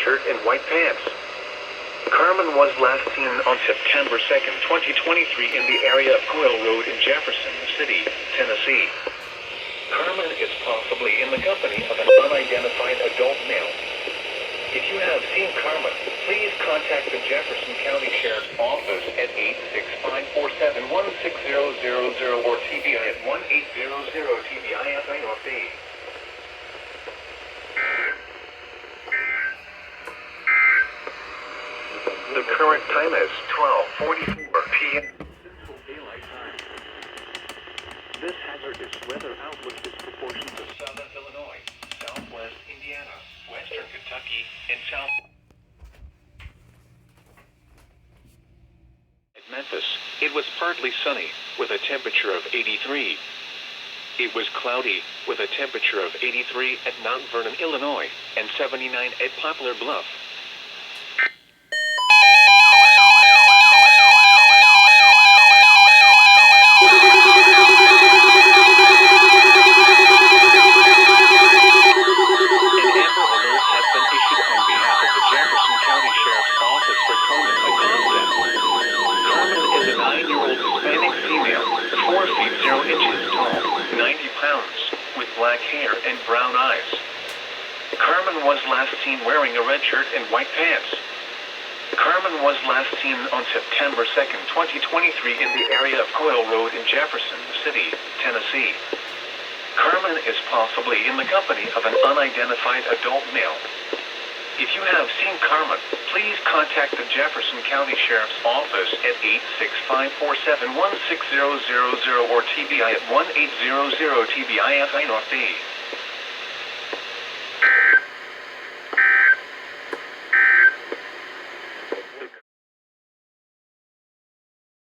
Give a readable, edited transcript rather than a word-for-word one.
shirt and white pants. Carmen was last seen on September 2nd, 2023 in the area of Coyle Road in Jefferson City, Tennessee. Carmen is possibly in the company of an unidentified adult male. If you have seen Carmen, please contact the Jefferson County Sheriff's Office at 865-471-6000 or TBI at 1-800-TBI North B. The current time is 12:44 p.m. Central Daylight Time. This hazardous weather outlook is proportioned to southern Illinois, southwest Indiana, western Kentucky, and south. At Memphis, it was partly sunny, with a temperature of 83. It was cloudy, with a temperature of 83 at Mount Vernon, Illinois, and 79 at Poplar Bluff. Hispanic female, 4 feet 0 inches tall, 90 pounds, with black hair and brown eyes. Carmen was last seen wearing a red shirt and white pants. Carmen was last seen on September 2nd, 2023 in the area of Coyle Road in Jefferson City, Tennessee. Carmen is possibly in the company of an unidentified adult male. If you have seen Carmen, please contact the Jefferson County Sheriff's Office at 865-471-6000 or TBI at 1-800-TBI North B.